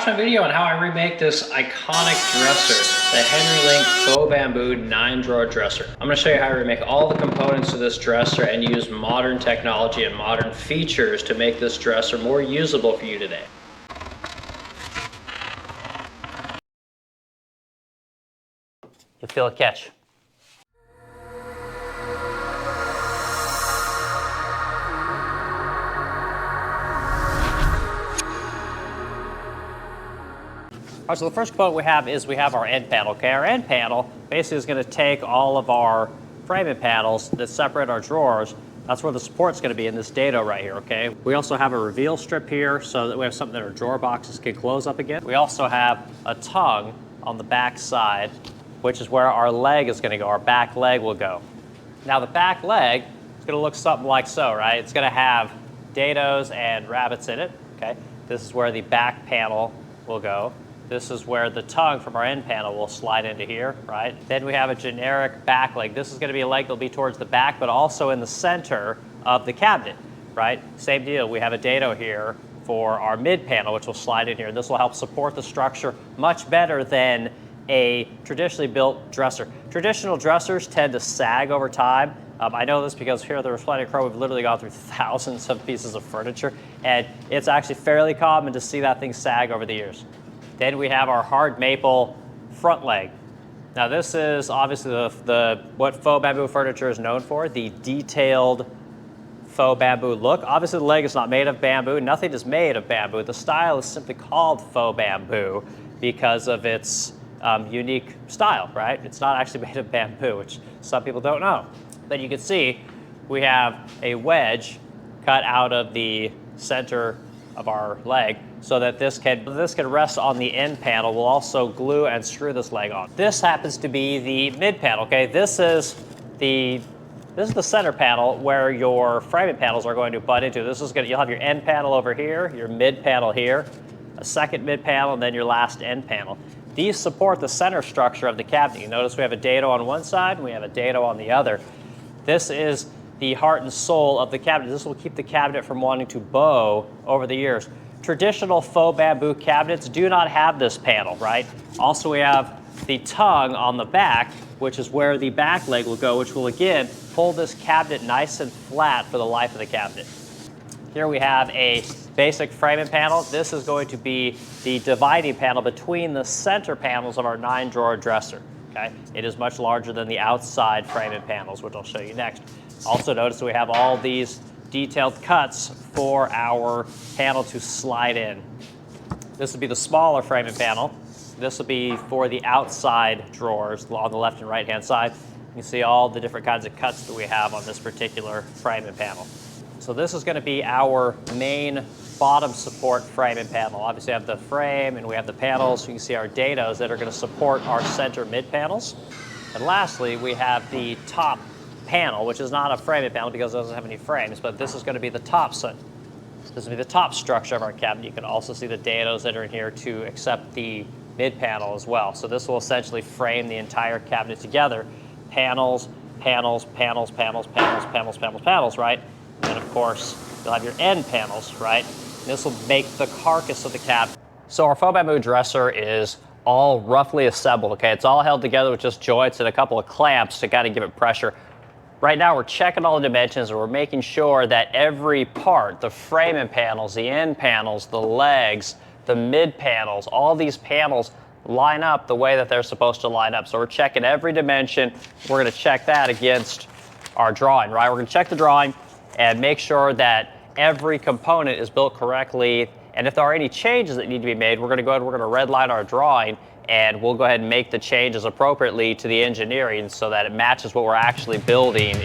my video on how I remake this iconic dresser, the Henry Link Faux Bamboo 9-drawer dresser. I'm going to show you how I remake all the components of this dresser and use modern technology and modern features to make this dresser more usable for you today. You'll feel a catch. All right, so the first component we have our end panel. Okay, our end panel basically is going to take all of our framing panels that separate our drawers. That's where the support's going to be in this dado right here, okay? We also have a reveal strip here so that we have something that our drawer boxes can close up again. We also have a tongue on the back side, which is where our leg is going to go, our back leg will go. Now the back leg is going to look something like so, right? It's going to have dados and rabbits in it, okay? This is where the back panel will go. This is where the tongue from our end panel will slide into here, right? Then we have a generic back leg. This is going to be a leg that will be towards the back, but also in the center of the cabinet, right? Same deal. We have a dado here for our mid panel, which will slide in here. This will help support the structure much better than a traditionally built dresser. Traditional dressers tend to sag over time. I know this because here at the Resplendent Crow, we've literally gone through thousands of pieces of furniture, and it's actually fairly common to see that thing sag over the years. Then we have our hard maple front leg. Now this is obviously what faux bamboo furniture is known for, the detailed faux bamboo look. Obviously the leg is not made of bamboo. Nothing is made of bamboo. The style is simply called faux bamboo because of its unique style, right? It's not actually made of bamboo, which some people don't know. Then you can see we have a wedge cut out of the center of our leg so that this can rest on the end panel. We'll also glue and screw this leg on. This happens to be the mid panel, okay? This is the center panel where your framing panels are going to butt into. You'll have your end panel over here, your mid panel here, a second mid panel, and then your last end panel. These support the center structure of the cabinet. You notice we have a dado on one side and we have a dado on the other. This is the heart and soul of the cabinet. This will keep the cabinet from wanting to bow over the years. Traditional faux bamboo cabinets do not have this panel, right? Also, we have the tongue on the back, which is where the back leg will go, which will again hold this cabinet nice and flat for the life of the cabinet. Here we have a basic framing panel. This is going to be the dividing panel between the center panels of our 9-drawer dresser. Okay? It is much larger than the outside framing panels, which I'll show you next. Also notice we have all these detailed cuts for our panel to slide in. This will be the smaller framing panel. This will be for the outside drawers on the left and right hand side. You can see all the different kinds of cuts that we have on this particular framing panel. So this is going to be our main bottom support framing panel. Obviously we have the frame and we have the panels. You can see our dados that are going to support our center mid panels. And lastly, we have the top panel, which is not a framing panel because it doesn't have any frames, but this is going to be the top. So this will be the top structure of our cabinet. You can also see the dados that are in here to accept the mid panel as well. So this will essentially frame the entire cabinet together. Panels, panels, panels, panels, panels, panels, panels, panels, right? And of course, you'll have your end panels, right? And this will make the carcass of the cabinet. So our faux bamboo dresser is all roughly assembled, okay? It's all held together with just joints and a couple of clamps to kind of give it pressure. Right now we're checking all the dimensions and we're making sure that every part, the framing panels, the end panels, the legs, the mid panels, all these panels line up the way that they're supposed to line up. So we're checking every dimension. We're going to check that against our drawing, right? We're going to check the drawing and make sure that every component is built correctly. And if there are any changes that need to be made, we're going to go ahead and we're going to redline our drawing and we'll go ahead and make the changes appropriately to the engineering so that it matches what we're actually building.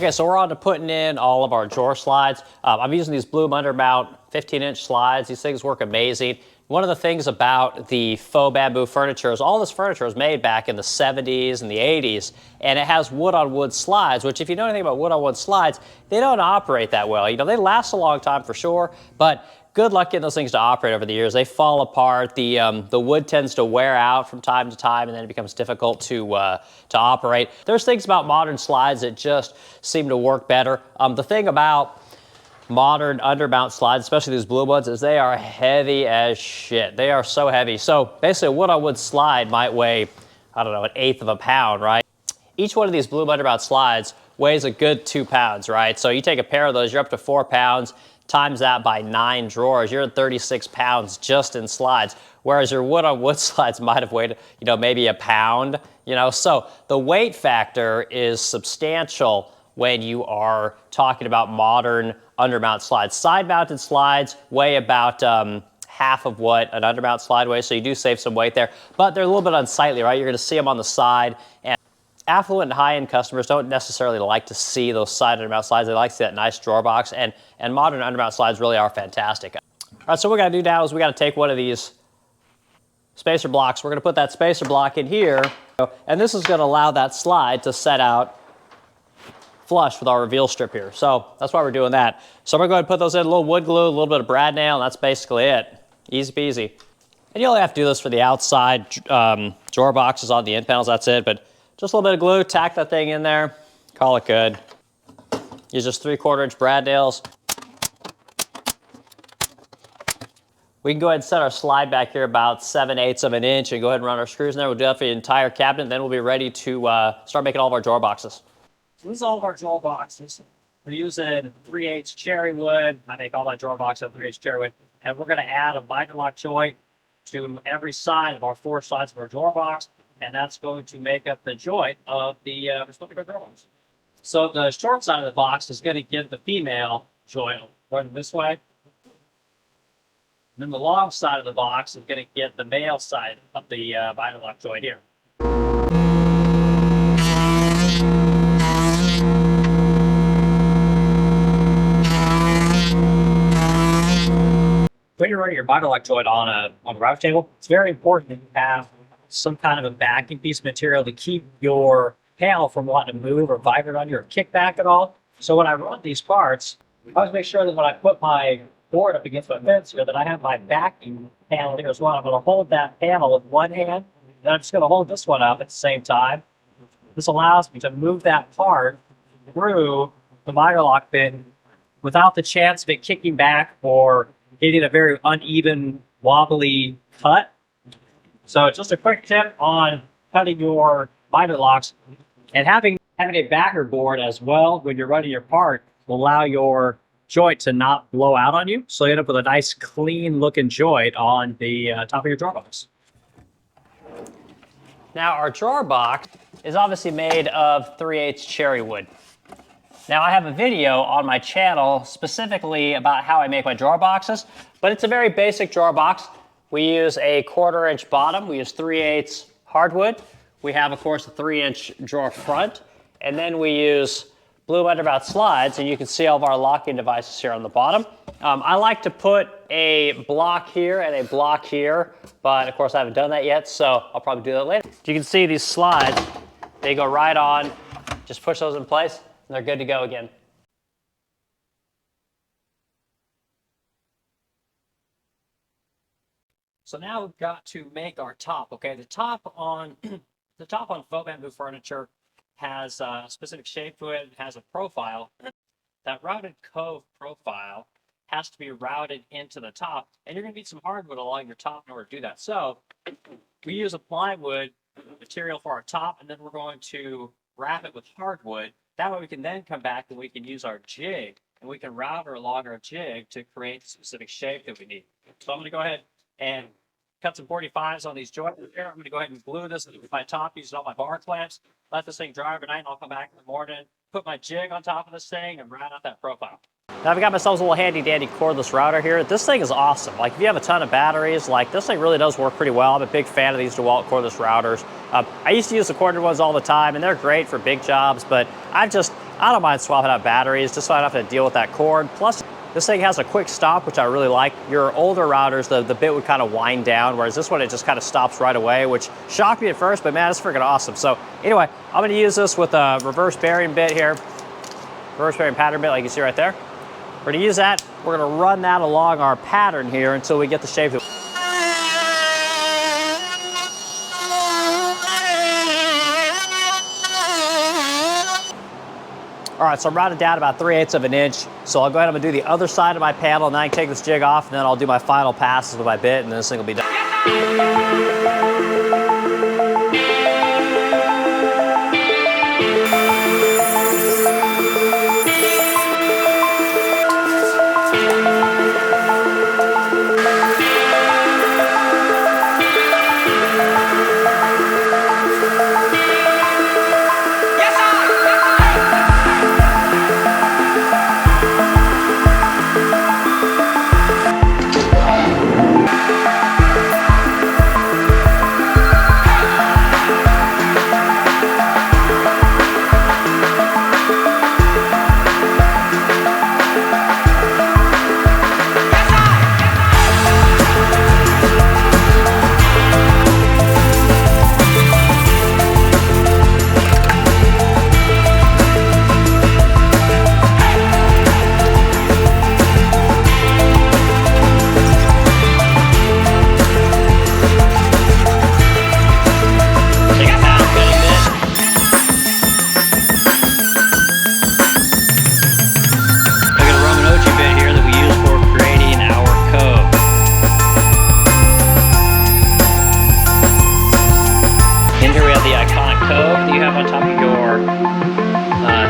Okay, so we're on to putting in all of our drawer slides. I'm using these Bloom Undermount 15-inch slides. These things work amazing. One of the things about the faux bamboo furniture is all this furniture was made back in the 70s and the 80s, and it has wood-on-wood slides, which if you know anything about wood-on-wood slides, they don't operate that well. You know, they last a long time for sure, but good luck getting those things to operate over the years. They fall apart. The wood tends to wear out from time to time, and then it becomes difficult to operate. There's things about modern slides that just seem to work better. The thing about modern undermount slides, especially these blue ones, is they are heavy as shit. They are so heavy. So basically a wood-on-wood slide might weigh, I don't know, 1/8 of a pound, right? Each one of these Bloom Undermount slides weighs a good 2 pounds, right? So you take a pair of those, you're up to 4 pounds, times that by 9 drawers, you're at 36 pounds just in slides. Whereas your wood-on-wood slides might have weighed, you know, maybe a pound, you know? So the weight factor is substantial when you are talking about modern undermount slides. Side-mounted slides weigh about half of what an undermount slide weighs, so you do save some weight there, but they're a little bit unsightly, right? You're gonna see them on the side, and affluent and high-end customers don't necessarily like to see those side undermount slides. They like to see that nice drawer box, and modern undermount slides really are fantastic. All right, so what we gotta do now is we gotta take one of these spacer blocks. We're gonna put that spacer block in here, and this is gonna allow that slide to set out flush with our reveal strip here. So that's why we're doing that. So we're going to put those in a little wood glue, a little bit of brad nail, and that's basically it. Easy peasy. And you only have to do this for the outside drawer boxes on the end panels, that's it. But just a little bit of glue, tack that thing in there, call it good. Use just 3/4 inch brad nails. We can go ahead and set our slide back here about 7/8 of an inch and go ahead and run our screws in there. We'll do that for the entire cabinet, and then we'll be ready to start making all of our drawer boxes. So this is all of our drawer boxes. We're using 3/8 cherry wood. I make all my drawer boxes of 3/8 cherry wood. And we're going to add a miter lock joint to every side of our 4 sides of our drawer box. And that's going to make up the joint of the Resplendent Crow drawer box. So the short side of the box is going to give the female joint running this way. And then the long side of the box is going to get the male side of the miter lock joint here. When you're running your miter lock joint on a router table, it's very important that you have some kind of a backing piece of material to keep your panel from wanting to move or vibrate on you or kick back at all. So when I run these parts, I always make sure that when I put my board up against my fence here, that I have my backing panel here as well. I'm going to hold that panel with one hand, and I'm just going to hold this one up at the same time. This allows me to move that part through the miter lock bin without the chance of it kicking back or getting a very uneven, wobbly cut. So just a quick tip on cutting your miter locks, and having a backer board as well when you're running your part will allow your joint to not blow out on you. So you end up with a nice clean looking joint on the top of your drawer box. Now our drawer box is obviously made of 3/8 cherry wood. Now I have a video on my channel specifically about how I make my drawer boxes, but it's a very basic drawer box. We use a 1/4 inch bottom, we use 3/8 hardwood. We have, of course, a 3-inch drawer front, and then we use Bloom Undermount slides, and you can see all of our locking devices here on the bottom. I like to put a block here and a block here, but of course I haven't done that yet, so I'll probably do that later. You can see these slides, they go right on, just push those in place, and they're good to go again. So now we've got to make our top, okay? The top on faux bamboo furniture has a specific shape to it, it has a profile. That routed cove profile has to be routed into the top, and you're gonna need some hardwood along your top in order to do that. So we use a plywood material for our top, and then we're going to wrap it with hardwood. That way we can then come back and we can use our jig, and we can route or along our jig to create the specific shape that we need. So I'm gonna go ahead and cut some 45s on these joints here. I'm gonna go ahead and glue this with my top using all my bar clamps. Let this thing dry overnight, and I'll come back in the morning, put my jig on top of this thing, and round out that profile. Now I've got myself a little handy dandy cordless router here. This thing is awesome. Like if you have a ton of batteries, like this thing really does work pretty well. I'm a big fan of these DeWalt cordless routers. I used to use the corded ones all the time, and they're great for big jobs, but I've just I don't mind swapping out batteries just so I don't have to deal with that cord. Plus, this thing has a quick stop, which I really like. Your older routers, the bit would kind of wind down, whereas this one, it just kind of stops right away, which shocked me at first, but man, it's freaking awesome. So anyway, I'm gonna use this with a reverse bearing bit here, reverse bearing pattern bit like you see right there. We're gonna use that. We're gonna run that along our pattern here until we get the shape that All right, so I'm rounded down about 3/8 of an inch. So I'll go ahead and I'm gonna do the other side of my panel, and then I can take this jig off, and then I'll do my final passes with my bit, and this thing will be done.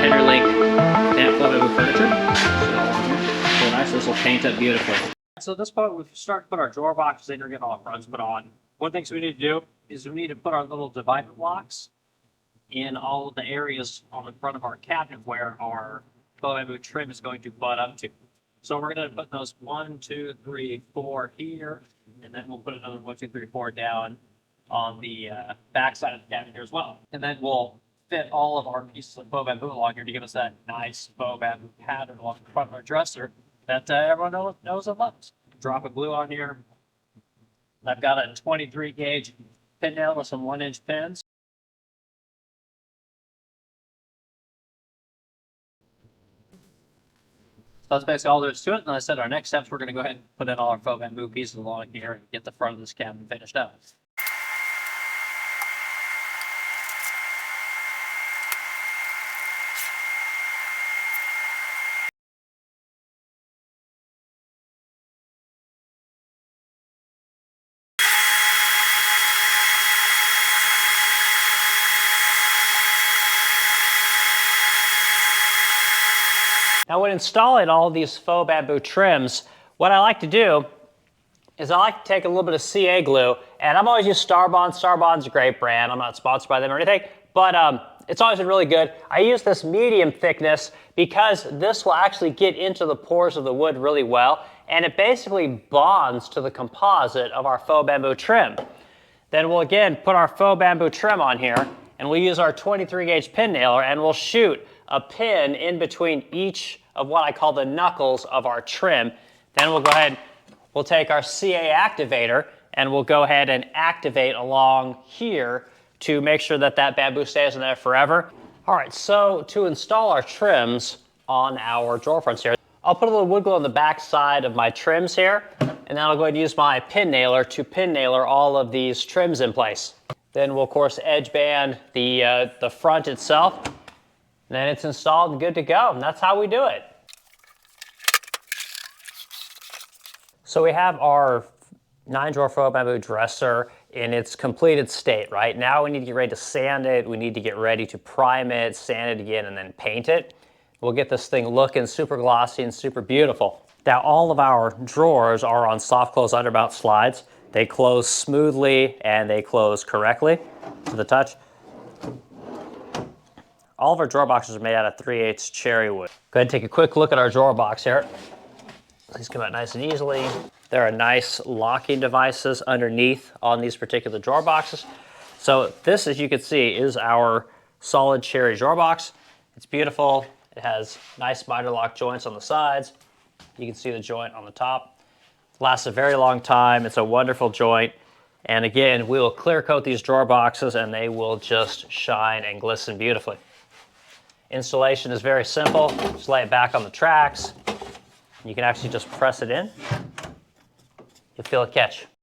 Henry Link Faux Bamboo furniture. So nice, this will paint up beautifully. So at this point, we've started to put our drawer boxes in, or getting all our fronts put on. One thing we need to do is we need to put our little divider blocks in all of the areas on the front of our cabinet where our faux bamboo trim is going to butt up to. So we're going to put those 1, 2, 3, 4 here, and then we'll put another 1, 2, 3, 4 down on the back side of the cabinet here as well. And then we'll fit all of our pieces of faux bamboo along here to give us that nice faux bamboo pattern along the front of our dresser that everyone knows and loves. Drop of glue on here. I've got a 23 gauge pin nail with some 1-inch pins. So that's basically all there is to it. And like I said, our next steps, we're going to go ahead and put in all our faux bamboo pieces along here and get the front of this cabinet finished up. Now, when installing all of these faux bamboo trims, what I like to do is I like to take a little bit of CA glue, and I'm always using Starbond. Starbond's a great brand. I'm not sponsored by them or anything, but it's always been really good. I use this medium thickness because this will actually get into the pores of the wood really well, and it basically bonds to the composite of our faux bamboo trim. Then we'll again put our faux bamboo trim on here, and we'll use our 23 gauge pin nailer, and we'll shoot a pin in between each of what I call the knuckles of our trim. Then we'll go ahead, we'll take our CA activator, and we'll go ahead and activate along here to make sure that that bamboo stays in there forever. All right, so to install our trims on our drawer fronts here, I'll put a little wood glue on the back side of my trims here, and then I'll go ahead and use my pin nailer to pin nailer all of these trims in place. Then we'll of course edge band the front itself. Then it's installed and good to go, and that's how we do it. So we have our 9-drawer faux bamboo dresser in its completed state, right? Now we need to get ready to sand it, we need to get ready to prime it, sand it again, and then paint it. We'll get this thing looking super glossy and super beautiful. Now all of our drawers are on soft close undermount slides. They close smoothly and they close correctly to the touch. All of our drawer boxes are made out of 3/8 cherry wood. Go ahead and take a quick look at our drawer box here. These come out nice and easily. There are nice locking devices underneath on these particular drawer boxes. So this, as you can see, is our solid cherry drawer box. It's beautiful. It has nice miter lock joints on the sides. You can see the joint on the top. Lasts a very long time. It's a wonderful joint. And again, we will clear coat these drawer boxes and they will just shine and glisten beautifully. Installation is very simple. Just lay it back on the tracks. You can actually just press it in. You'll feel it catch.